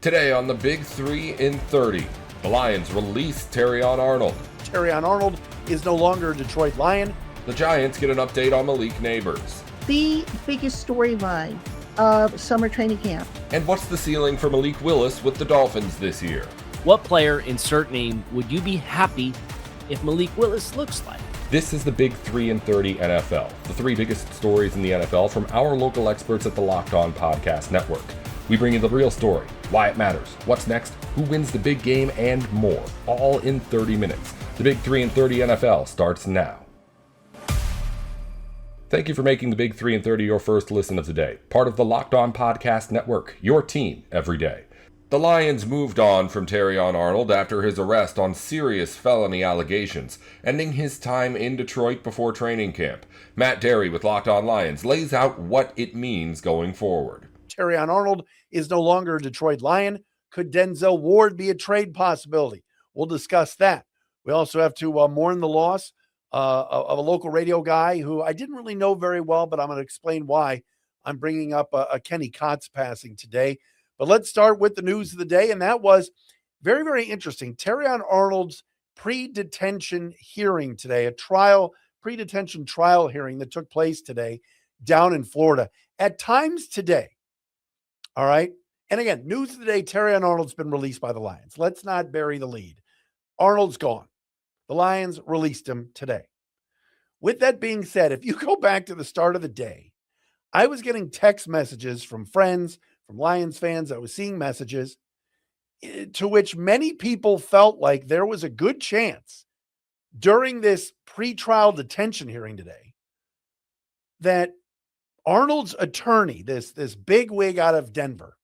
Today on the Big 3 in 30, the Lions release Terrion Arnold. Terrion Arnold is no longer a Detroit Lion. The Giants get an update on Malik Nabers. The biggest storyline of summer training camp. And what's the ceiling for Malik Willis with the Dolphins this year? What player, insert name, would you be happy if Malik Willis looks like? This is the Big 3 in 30 NFL, the three biggest stories in the NFL from our local experts at the Locked On Podcast Network. We bring you the real story, why it matters, what's next, who wins the big game, and more, all in 30 minutes. The Big 3 in 30 NFL starts now. Thank you for making the Big 3 in 30 your first listen of the day. Part of the Locked On Podcast Network, your team every day. The Lions moved on from Terrion Arnold after his arrest on serious felony allegations, ending his time in Detroit before training camp. Matt Derry with Locked On Lions lays out what it means going forward. Terrion Arnold is no longer a Detroit Lion. Could Denzel Ward be a trade possibility? We'll discuss that. We also have to mourn the loss of a local radio guy who I didn't really know very well, but I'm going to explain why I'm bringing up a Kenny Cott's passing today. But let's start with the news of the day, and that was very, very interesting. Terrion Arnold's pre-detention hearing today, pre-detention trial hearing that took place today down in Florida. At times today, all right, and again, news of the day, Terrion Arnold's been released by the Lions. Let's not bury the lead. Arnold's gone. The Lions released him today. With that being said, if you go back to the start of the day, I was getting text messages from friends, from Lions fans. I was seeing messages to which many people felt like there was a good chance during this pretrial detention hearing today that Arnold's attorney, this big wig out of Denver,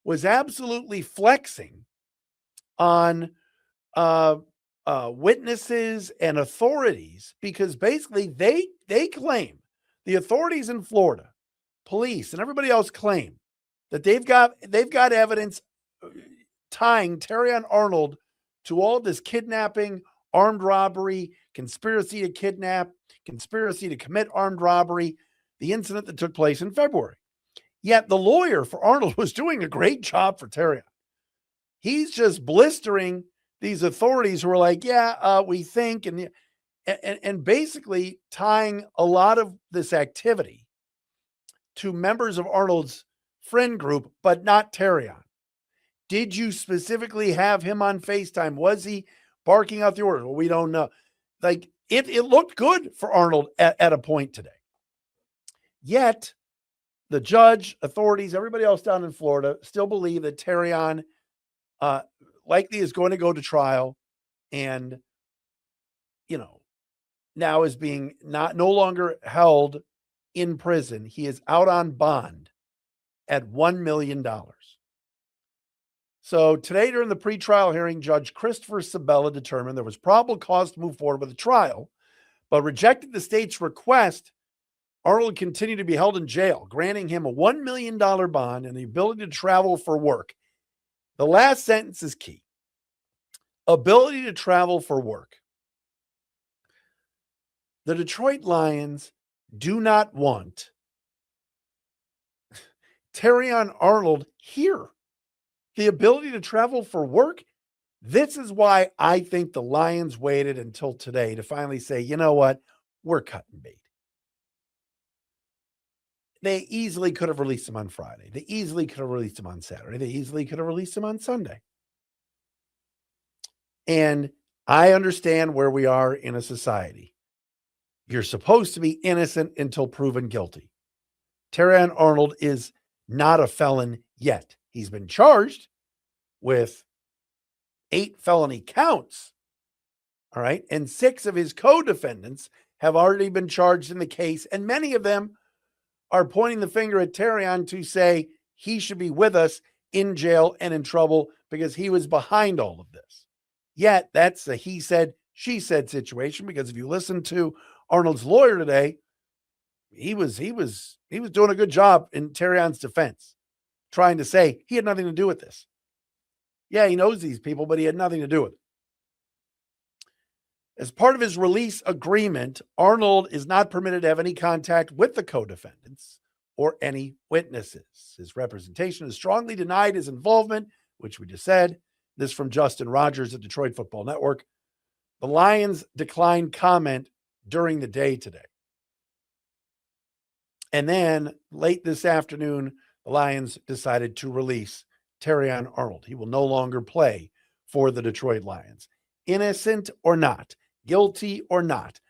was absolutely flexing on witnesses and authorities, because basically they claim, the authorities in Florida, police and everybody else claim that they've got evidence tying Terrion Arnold to all of this kidnapping, armed robbery, conspiracy to kidnap, conspiracy to commit armed robbery, the incident that took place in February. Yet the lawyer for Arnold was doing a great job for Terrion. He's just blistering these authorities who are like, we think, and basically tying a lot of this activity to members of Arnold's friend group, but not Terrion. Did you specifically have him on FaceTime? Was he barking out the orders? Well, we don't know. Like, it looked good for Arnold at a point today. Yet, the judge, authorities, everybody else down in Florida still believe that Terrion likely is going to go to trial and, now is being no longer held in prison. He is out on bond at $1 million. So today, during the pretrial hearing, Judge Christopher Sabella determined there was probable cause to move forward with the trial, but rejected the state's request. Arnold continued to be held in jail, granting him a $1 million bond and the ability to travel for work. The last sentence is key. Ability to travel for work. The Detroit Lions do not want Terrion Arnold here. The ability to travel for work. This is why I think the Lions waited until today to finally say, you know what? We're cutting bait. They easily could have released him on Friday. They easily could have released him on Saturday. They easily could have released him on Sunday. And I understand where we are in a society. You're supposed to be innocent until proven guilty. Terrion Arnold is not a felon yet. He's been charged with 8 felony counts. All right. And 6 of his co-defendants have already been charged in the case. And many of them are pointing the finger at Terrion to say he should be with us in jail and in trouble because he was behind all of this. Yet that's a he said, she said situation, because if you listen to Arnold's lawyer today, he was doing a good job in Terrion's defense, trying to say he had nothing to do with this. Yeah, he knows these people, but he had nothing to do with it. As part of his release agreement, Arnold is not permitted to have any contact with the co-defendants or any witnesses. His representation has strongly denied his involvement which we just said. This from Justin Rogers at Detroit Football Network. The Lions declined comment during the day today. And then late this afternoon, the Lions decided to release Terrion Arnold. He will no longer play for the Detroit Lions. Innocent or not, guilty or not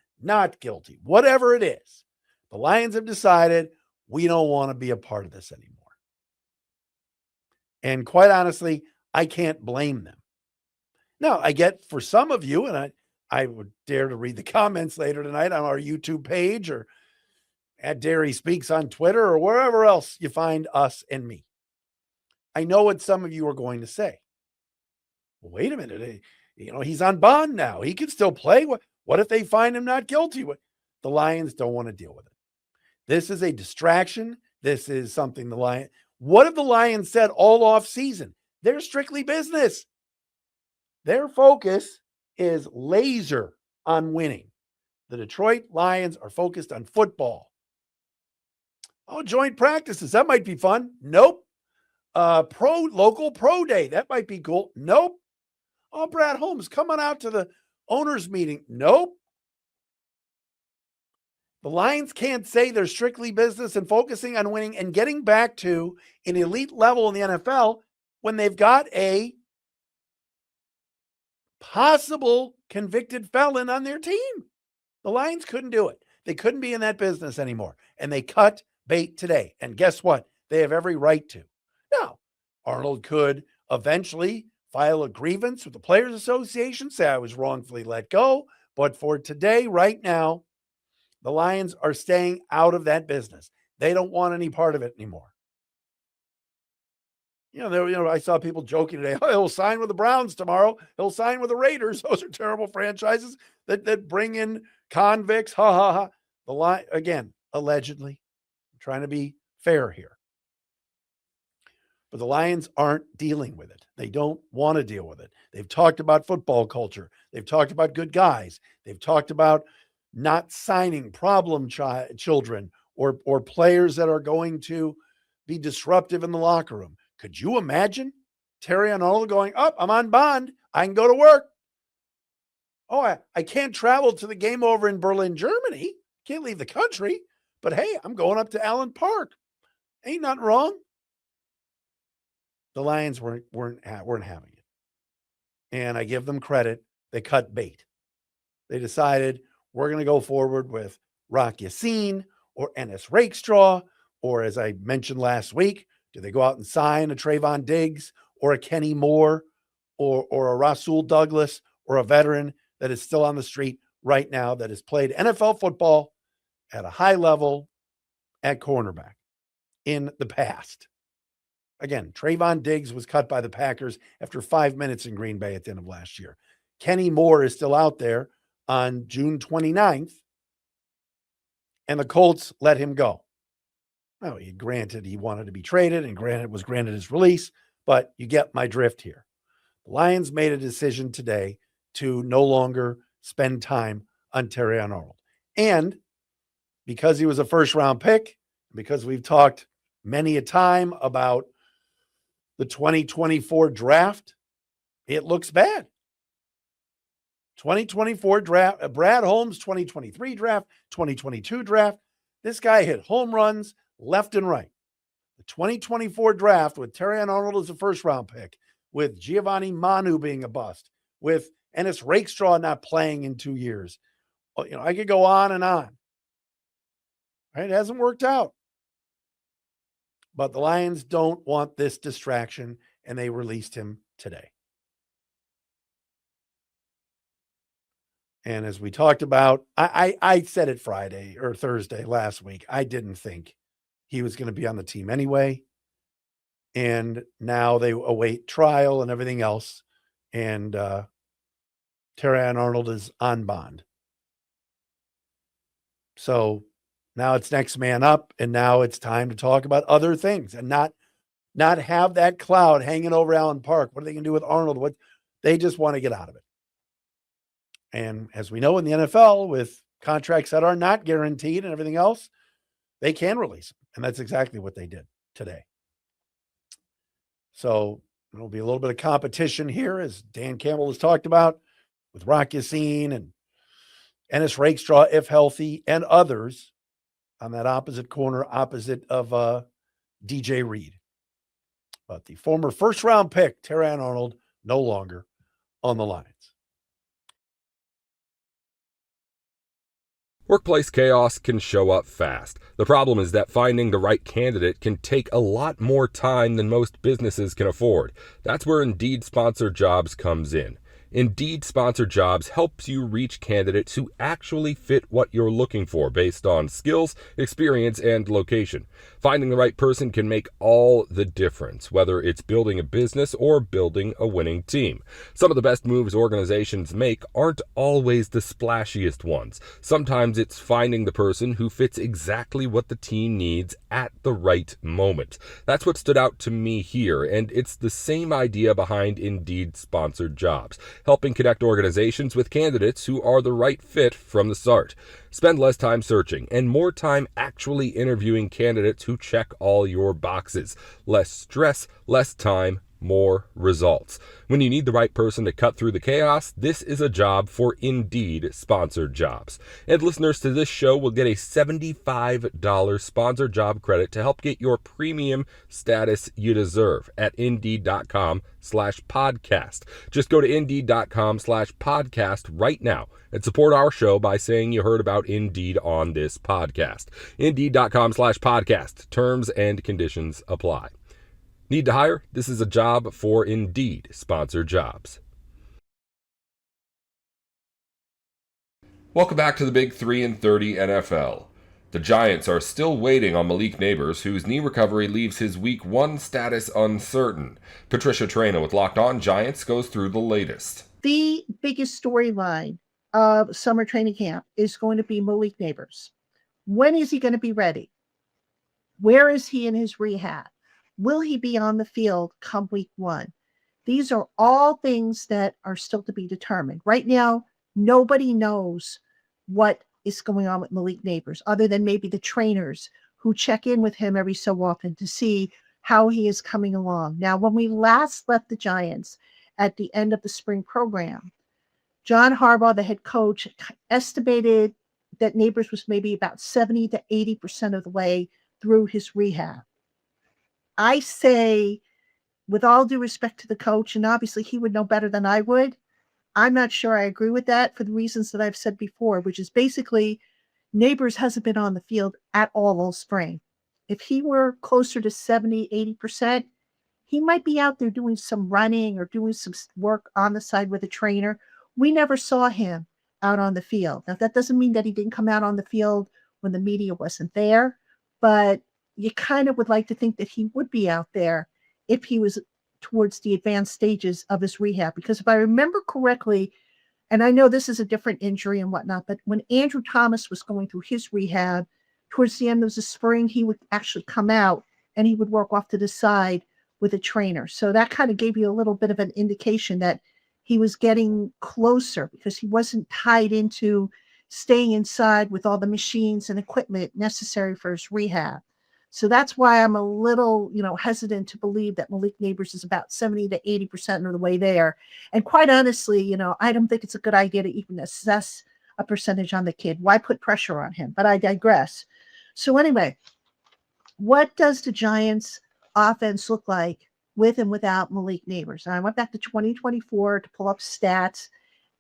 guilty, whatever it is, the Lions have decided we don't want to be a part of this anymore. And quite honestly, I can't blame them. Now, I get for some of you, and I would dare to read the comments later tonight on our YouTube page or at Derry Speaks on Twitter or wherever else you find us and me. I know what some of you are going to say. Well, wait a minute. He's on bond now. He can still play. What if they find him not guilty? The Lions don't want to deal with it. This is a distraction. This is something what have the Lions said all off season? They're strictly business. Their focus is laser on winning. The Detroit Lions are focused on football. Oh, joint practices. That might be fun. Nope. Local pro day. That might be cool. Nope. Oh, Brad Holmes, coming out to the owners meeting. Nope. The Lions can't say they're strictly business and focusing on winning and getting back to an elite level in the NFL when they've got a possible convicted felon on their team. The Lions couldn't do it. They couldn't be in that business anymore. And they cut bait today. And guess what? They have every right to. Now, Arnold could eventually file a grievance with the Players Association, say I was wrongfully let go. But for today, right now, the Lions are staying out of that business. They don't want any part of it anymore. I saw people joking today. Oh, he'll sign with the Browns tomorrow. He'll sign with the Raiders. Those are terrible franchises that bring in convicts. Ha, ha, ha. Again, allegedly. I'm trying to be fair here. But the Lions aren't dealing with it. They don't want to deal with it. They've talked about football culture. They've talked about good guys. They've talked about not signing problem children or players that are going to be disruptive in the locker room. Could you imagine Terrion Arnold going, I'm on bond. I can go to work. Oh, I can't travel to the game over in Berlin, Germany. Can't leave the country. But hey, I'm going up to Allen Park. Ain't nothing wrong. The Lions weren't having it. And I give them credit. They cut bait. They decided we're going to go forward with Rock Yassin or Ennis Rakestraw, or as I mentioned last week, do they go out and sign a Trayvon Diggs or a Kenny Moore or a Rasul Douglas or a veteran that is still on the street right now that has played NFL football at a high level at cornerback in the past? Again, Trayvon Diggs was cut by the Packers after 5 minutes in Green Bay at the end of last year. Kenny Moore is still out there on June 29th, and the Colts let him go. Now, granted, he wanted to be traded and was granted his release, but you get my drift here. The Lions made a decision today to no longer spend time on Terrion Arnold. And because he was a first-round pick, because we've talked many a time about the 2024 draft, it looks bad. 2024 draft, Brad Holmes, 2023 draft, 2022 draft. This guy hit home runs left and right. The 2024 draft with Terrion Arnold as a first-round pick, with Giovanni Manu being a bust, with Ennis Rakestraw not playing in 2 years. I could go on and on. Right? It hasn't worked out. But the Lions don't want this distraction, and they released him today. And as we talked about, I said it Friday or Thursday last week, I didn't think he was going to be on the team anyway. And now they await trial and everything else. And Terrion Arnold is on bond. So now it's next man up, and now it's time to talk about other things and not have that cloud hanging over Allen Park. What are they going to do with Arnold? They just want to get out of it. And as we know in the NFL, with contracts that are not guaranteed and everything else, they can release him. And that's exactly what they did today. So There'll be a little bit of competition here, as Dan Campbell has talked about, with Rock Yassin and Ennis Rakestraw, if healthy, and others on that opposite corner, opposite of DJ Reed. But the former first-round pick, Terrion Arnold, no longer on the Lions. Workplace chaos can show up fast. The problem is that finding the right candidate can take a lot more time than most businesses can afford. That's where Indeed Sponsored Jobs comes in. Indeed Sponsored Jobs helps you reach candidates who actually fit what you're looking for based on skills, experience, and location. Finding the right person can make all the difference, whether it's building a business or building a winning team. Some of the best moves organizations make aren't always the splashiest ones. Sometimes it's finding the person who fits exactly what the team needs at the right moment. That's what stood out to me here, and it's the same idea behind Indeed Sponsored Jobs, helping connect organizations with candidates who are the right fit from the start. Spend less time searching and more time actually interviewing candidates who check all your boxes. Less stress, less time, more results. When you need the right person to cut through the chaos, this is a job for Indeed Sponsored Jobs. And listeners to this show will get a $75 sponsored job credit to help get your premium status you deserve at Indeed.com/podcast. Just go to Indeed.com/podcast right now and support our show by saying you heard about Indeed on this podcast. Indeed.com/podcast. Terms and conditions apply. Need to hire? This is a job for Indeed Sponsored Jobs. Welcome back to the Big 3-30 NFL. The Giants are still waiting on Malik Nabers, whose knee recovery leaves his Week 1 status uncertain. Patricia Traina with Locked On Giants goes through the latest. The biggest storyline of summer training camp is going to be Malik Nabers. When is he going to be ready? Where is he in his rehab? Will he be on the field come Week 1? These are all things that are still to be determined. Right now, nobody knows what is going on with Malik Nabers, other than maybe the trainers who check in with him every so often to see how he is coming along. Now, when we last left the Giants at the end of the spring program, John Harbaugh, the head coach, estimated that Nabers was maybe about 70 to 80% of the way through his rehab. I say, with all due respect to the coach, and obviously he would know better than I would, I'm not sure I agree with that for the reasons that I've said before, which is basically Nabers hasn't been on the field at all spring. If he were closer to 70, 80%, he might be out there doing some running or doing some work on the side with a trainer. We never saw him out on the field. Now, that doesn't mean that he didn't come out on the field when the media wasn't there, but you kind of would like to think that he would be out there if he was towards the advanced stages of his rehab. Because if I remember correctly, and I know this is a different injury and whatnot, but when Andrew Thomas was going through his rehab, towards the end of the spring, he would actually come out and he would work off to the side with a trainer. So that kind of gave you a little bit of an indication that he was getting closer because he wasn't tied into staying inside with all the machines and equipment necessary for his rehab. So that's why I'm a little, hesitant to believe that Malik Nabers is about 70 to 80% of the way there. And quite honestly, I don't think it's a good idea to even assess a percentage on the kid. Why put pressure on him? But I digress. So anyway, what does the Giants offense look like with and without Malik Nabers? And I went back to 2024 to pull up stats.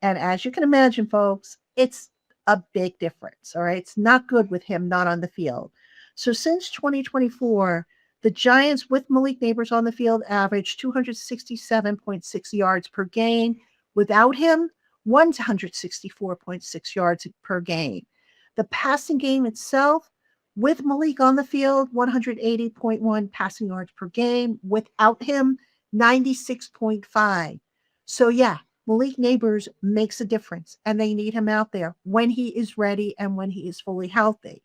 And as you can imagine, folks, it's a big difference. All right. It's not good with him not on the field. So since 2024, the Giants with Malik Nabers on the field averaged 267.6 yards per game. Without him, 164.6 yards per game. The passing game itself, with Malik on the field, 180.1 passing yards per game. Without him, 96.5. So yeah, Malik Nabers makes a difference, and they need him out there when he is ready and when he is fully healthy.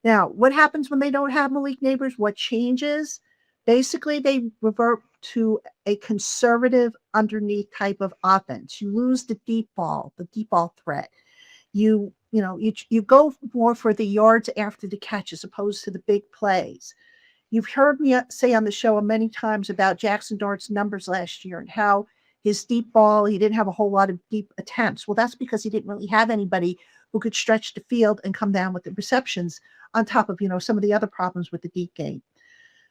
Now, what happens when they don't have Malik Nabers? What changes? Basically, they revert to a conservative underneath type of offense. You lose the deep ball threat. You go more for the yards after the catch as opposed to the big plays. You've heard me say on the show many times about Jackson Dart's numbers last year and how his deep ball, he didn't have a whole lot of deep attempts. Well, that's because he didn't really have anybody who could stretch the field and come down with the receptions on top of, some of the other problems with the deep game.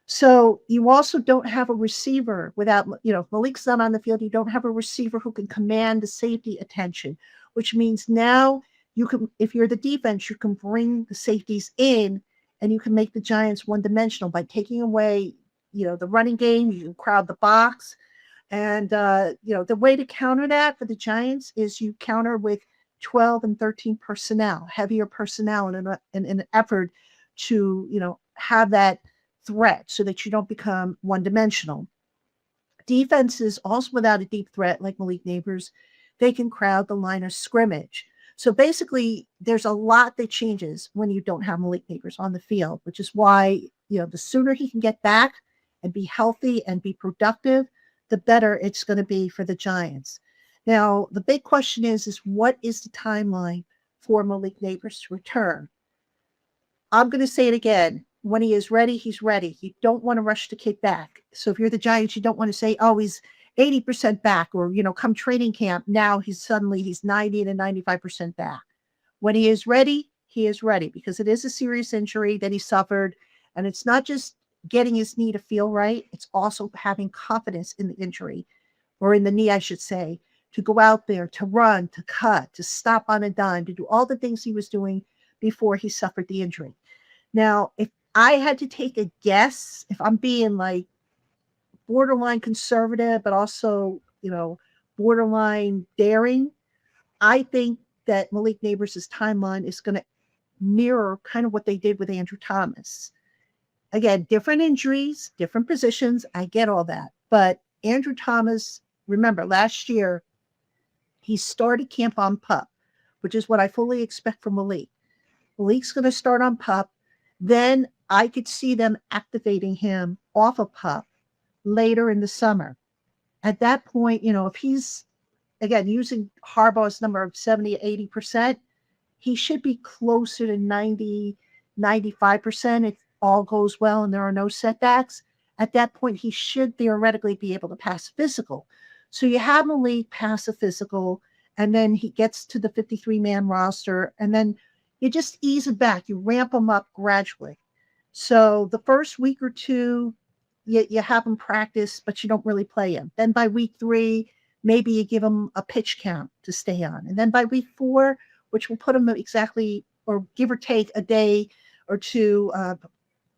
So you also don't have a receiver without, Malik's not on the field. You don't have a receiver who can command the safety attention, which means now you can, if you're the defense, you can bring the safeties in and you can make the Giants one-dimensional by taking away, the running game. You can crowd the box. And, the way to counter that for the Giants is you counter with 12 and 13 personnel, heavier personnel in an effort to, have that threat so that you don't become one-dimensional. Defenses also without a deep threat like Malik Nabers, they can crowd the line of scrimmage. So basically, there's a lot that changes when you don't have Malik Nabers on the field, which is why, the sooner he can get back and be healthy and be productive, the better it's going to be for the Giants. Now, the big question is what is the timeline for Malik Nabers to return? I'm going to say it again. When he is ready, he's ready. You don't want to rush the kid back. So if you're the Giants, you don't want to say, oh, he's 80% back or, come training camp. Now he's 90 to 95% back. When he is ready because it is a serious injury that he suffered. And it's not just getting his knee to feel right. It's also having confidence in the injury or in the knee, I should say, to go out there, to run, to cut, to stop on a dime, to do all the things he was doing before he suffered the injury. Now, if I had to take a guess, if I'm being like borderline conservative, but also, borderline daring, I think that Malik Nabers' timeline is going to mirror kind of what they did with Andrew Thomas. Again, different injuries, different positions. I get all that. But Andrew Thomas, remember, last year, he started camp on PUP, which is what I fully expect from Malik. Malik's going to start on PUP. Then I could see them activating him off of PUP later in the summer. At that point, if he's, again, using Harbaugh's number of 70 to 80%, he should be closer to 90, 95% if all goes well and there are no setbacks. At that point, he should theoretically be able to pass a physical. So you have Malik pass a physical, and then he gets to the 53-man roster, and then you just ease it back. You ramp him up gradually. So the first week or two, you have him practice, but you don't really play him. Then by week 3, maybe you give him a pitch count to stay on. And then by week 4, which will put him exactly, or give or take a day or two,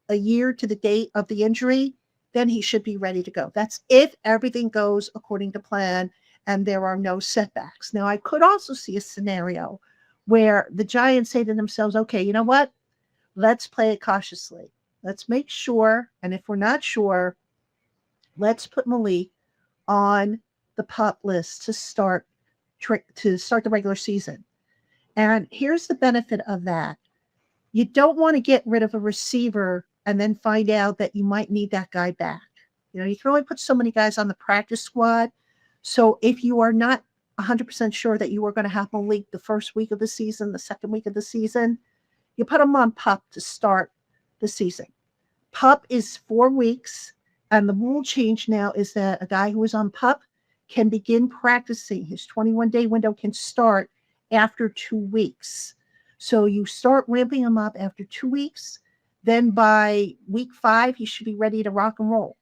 a year to the date of the injury, then he should be ready to go. That's if everything goes according to plan and there are no setbacks. Now, I could also see a scenario where the Giants say to themselves, okay, you know what? Let's play it cautiously. Let's make sure. And if we're not sure, let's put Malik on the PUP list to start the regular season. And here's the benefit of that. You don't want to get rid of a receiver and then find out that you might need that guy back. You can only put so many guys on the practice squad. So if you are not 100% sure that you are going to have Malik the first week of the season, the second week of the season, you put him on PUP to start the season. PUP is 4 weeks, and the rule change now is that a guy who is on PUP can begin practicing. His 21-day window can start after 2 weeks. So you start ramping him up after 2 weeks. Then by week 5, he should be ready to rock and roll.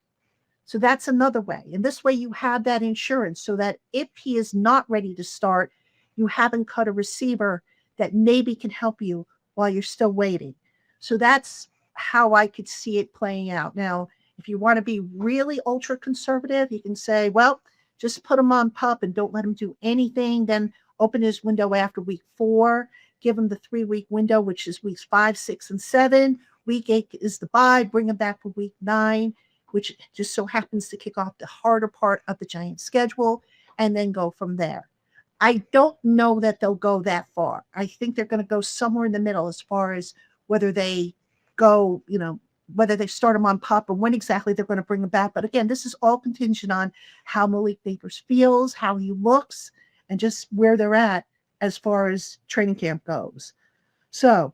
So that's another way. And this way you have that insurance so that if he is not ready to start, you haven't cut a receiver that maybe can help you while you're still waiting. So that's how I could see it playing out. Now, if you want to be really ultra conservative, you can say, well, just put him on PUP and don't let him do anything. Then open his window after week 4, give him the 3-week window, which is weeks 5, 6, and 7. Week 8 is the bye, bring him back for week 9, which just so happens to kick off the harder part of the Giants schedule, and then go from there. I don't know that they'll go that far. I think they're going to go somewhere in the middle as far as whether they go, whether they start him on PUP or when exactly they're going to bring him back. But again, this is all contingent on how Malik Nabers feels, how he looks, and just where they're at as far as training camp goes. So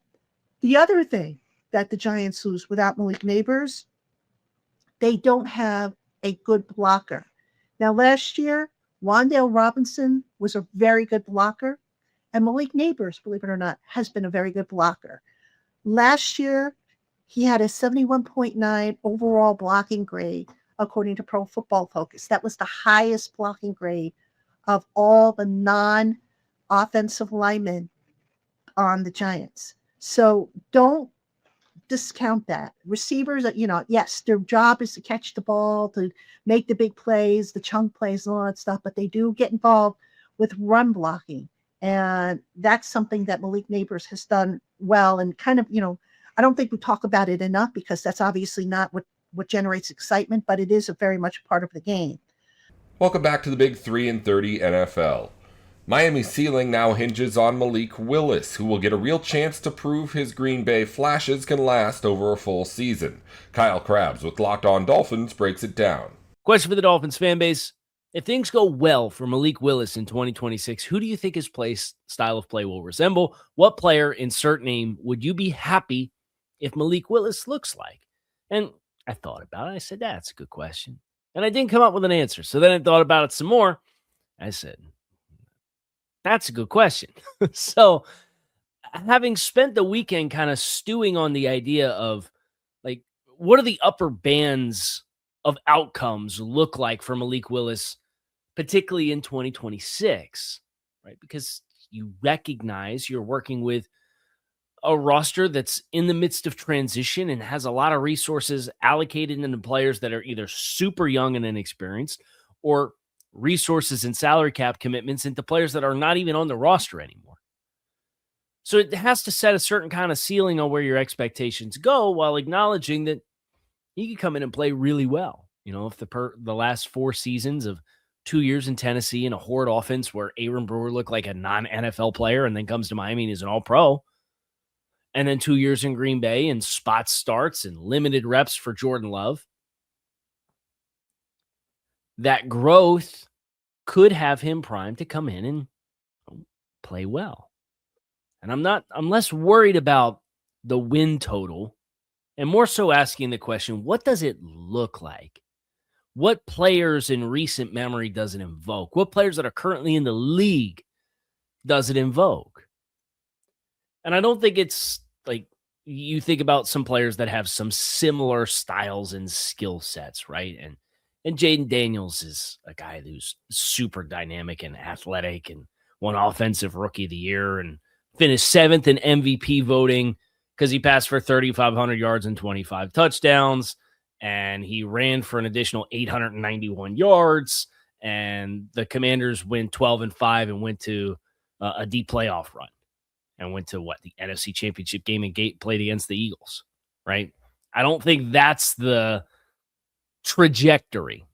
the other thing that the Giants lose without Malik Nabers They don't have a good blocker. Now, last year, Wandale Robinson was a very good blocker, and Malik Nabers, believe it or not, has been a very good blocker. Last year, he had a 71.9 overall blocking grade, according to Pro Football Focus. That was the highest blocking grade of all the non-offensive linemen on the Giants. So don't discount that. Receivers, yes, their job is to catch the ball, to make the big plays, the chunk plays, and all that stuff, but they do get involved with run blocking. And that's something that Malik Nabers has done well. And kind of, I don't think we talk about it enough because that's obviously not what generates excitement, but it is a very much part of the game. Welcome back to the Big 3-30 NFL. Miami's ceiling now hinges on Malik Willis, who will get a real chance to prove his Green Bay flashes can last over a full season. Kyle Krabs with Locked On Dolphins breaks it down. Question for the Dolphins fan base. If things go well for Malik Willis in 2026, who do you think his style of play will resemble? What player, insert name, would you be happy if Malik Willis looks like? And I thought about it. I said, that's a good question. And I didn't come up with an answer. So then I thought about it some more. I said, that's a good question. So having spent the weekend kind of stewing on the idea of, like, what do the upper bands of outcomes look like for Malik Willis, particularly in 2026, right? Because you recognize you're working with a roster that's in the midst of transition and has a lot of resources allocated into players that are either super young and inexperienced, or resources and salary cap commitments into players that are not even on the roster anymore. So it has to set a certain kind of ceiling on where your expectations go, while acknowledging that he could come in and play really well. If the last 4 seasons of 2 years in Tennessee in a horrid offense where Aaron Brewer looked like a non-NFL player and then comes to Miami and is an all-pro, and then 2 years in Green Bay and spot starts and limited reps for Jordan Love, that growth could have him primed to come in and play well. And I'm less worried about the win total and more so asking the question, what does it look like? What players in recent memory does it invoke? What players that are currently in the league does it invoke? And I don't think it's like you think about some players that have some similar styles and skill sets, right? And Jaden Daniels is a guy who's super dynamic and athletic and won Offensive Rookie of the Year and finished 7th in MVP voting because he passed for 3,500 yards and 25 touchdowns, and he ran for an additional 891 yards, and the Commanders went 12-5 and went to a deep playoff run and went to the NFC Championship game and played against the Eagles, right? I don't think that's the trajectory,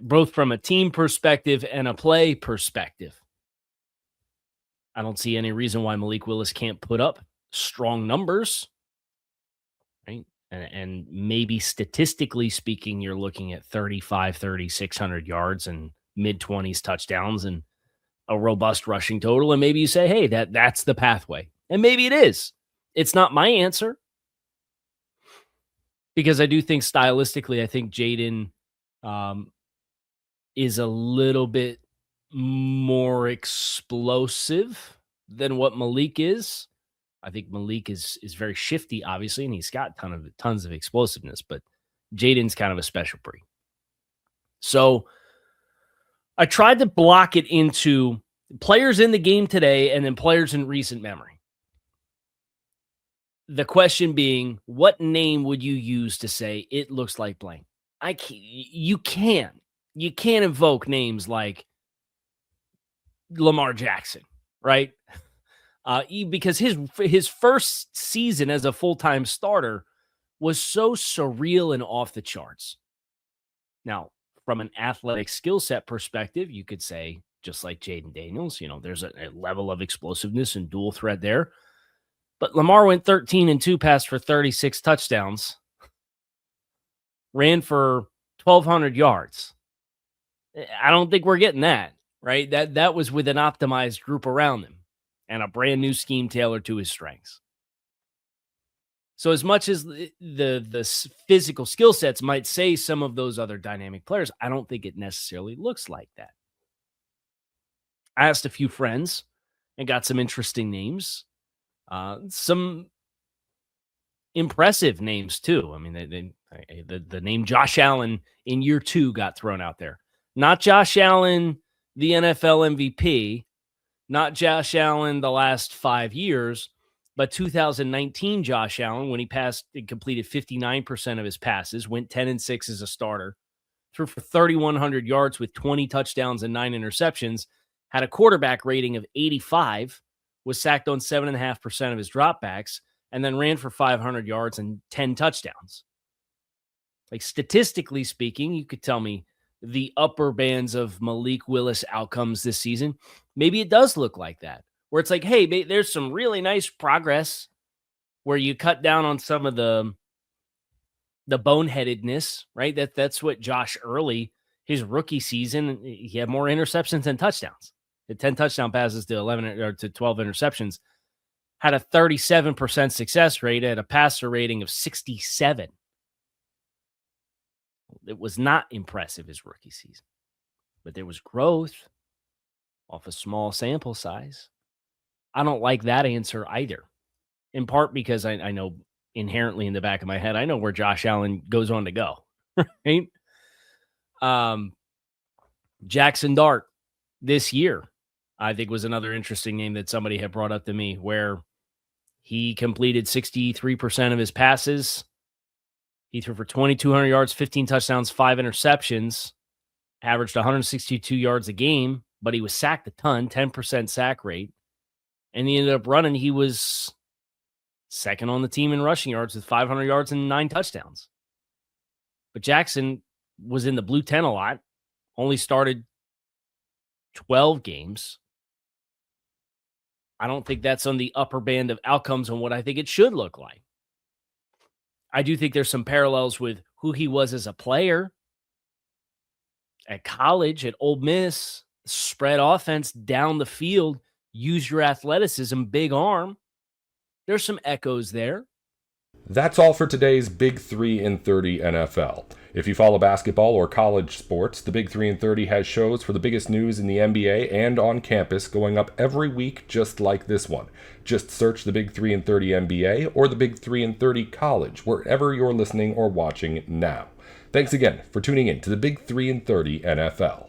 both from a team perspective and a play perspective. I don't see any reason why Malik Willis can't put up strong numbers, right? And maybe statistically speaking, you're looking at 3,600 yards and mid-20s touchdowns and a robust rushing total. And maybe you say, hey, that's the pathway. And maybe it is. It's not my answer, because I do think stylistically, I think Jaden is a little bit more explosive than what Malik is. I think Malik is very shifty, obviously, and he's got tons of explosiveness, but Jaden's kind of a special breed. So I tried to block it into players in the game today and then players in recent memory. The question being, what name would you use to say it looks like blank? You can't invoke names like Lamar Jackson, right? Because his first season as a full-time starter was so surreal and off the charts. Now, from an athletic skill set perspective, you could say, just like Jaden Daniels, there's a level of explosiveness and dual threat there. But Lamar went 13-2, passed for 36 touchdowns, ran for 1,200 yards. I don't think we're getting that, right? That was with an optimized group around him and a brand new scheme tailored to his strengths. So as much as the physical skill sets might say some of those other dynamic players, I don't think it necessarily looks like that. I asked a few friends and got some interesting names, some impressive names too. I mean, the name Josh Allen in year 2 got thrown out there. Not Josh Allen, the NFL MVP, not Josh Allen the last 5 years, but 2019 Josh Allen, when he completed 59% of his passes, went 10-6 as a starter, threw for 3,100 yards with 20 touchdowns and 9 interceptions, had a quarterback rating of 85, was sacked on 7.5% of his dropbacks, and then ran for 500 yards and 10 touchdowns. Like, statistically speaking, you could tell me the upper bands of Malik Willis outcomes this season. Maybe it does look like that, where it's like, hey, there's some really nice progress where you cut down on some of the boneheadedness, right? That's what Josh Early, his rookie season, he had more interceptions than touchdowns. The 10 touchdown passes to 11 or to 12 interceptions, had a 37% success rate at a passer rating of 67. It was not impressive his rookie season, but there was growth off a small sample size. I don't like that answer either, in part because I know inherently in the back of my head, I know where Josh Allen goes on to go, right? Jackson Dart this year, I think, was another interesting name that somebody had brought up to me, where he completed 63% of his passes. He threw for 2,200 yards, 15 touchdowns, 5 interceptions, averaged 162 yards a game, but he was sacked a ton, 10% sack rate. And he ended up running. He was second on the team in rushing yards with 500 yards and 9 touchdowns. But Jackson was in the blue 10 a lot, only started 12 games. I don't think that's on the upper band of outcomes on what I think it should look like. I do think there's some parallels with who he was as a player at college, at Ole Miss, spread offense down the field, use your athleticism, big arm. There's some echoes there. That's all for today's Big 3 in 30 NFL. If you follow basketball or college sports, the Big 3 in 30 has shows for the biggest news in the NBA and on campus going up every week just like this one. Just search the Big 3 in 30 NBA or the Big 3 in 30 College wherever you're listening or watching now. Thanks again for tuning in to the Big 3 in 30 NFL.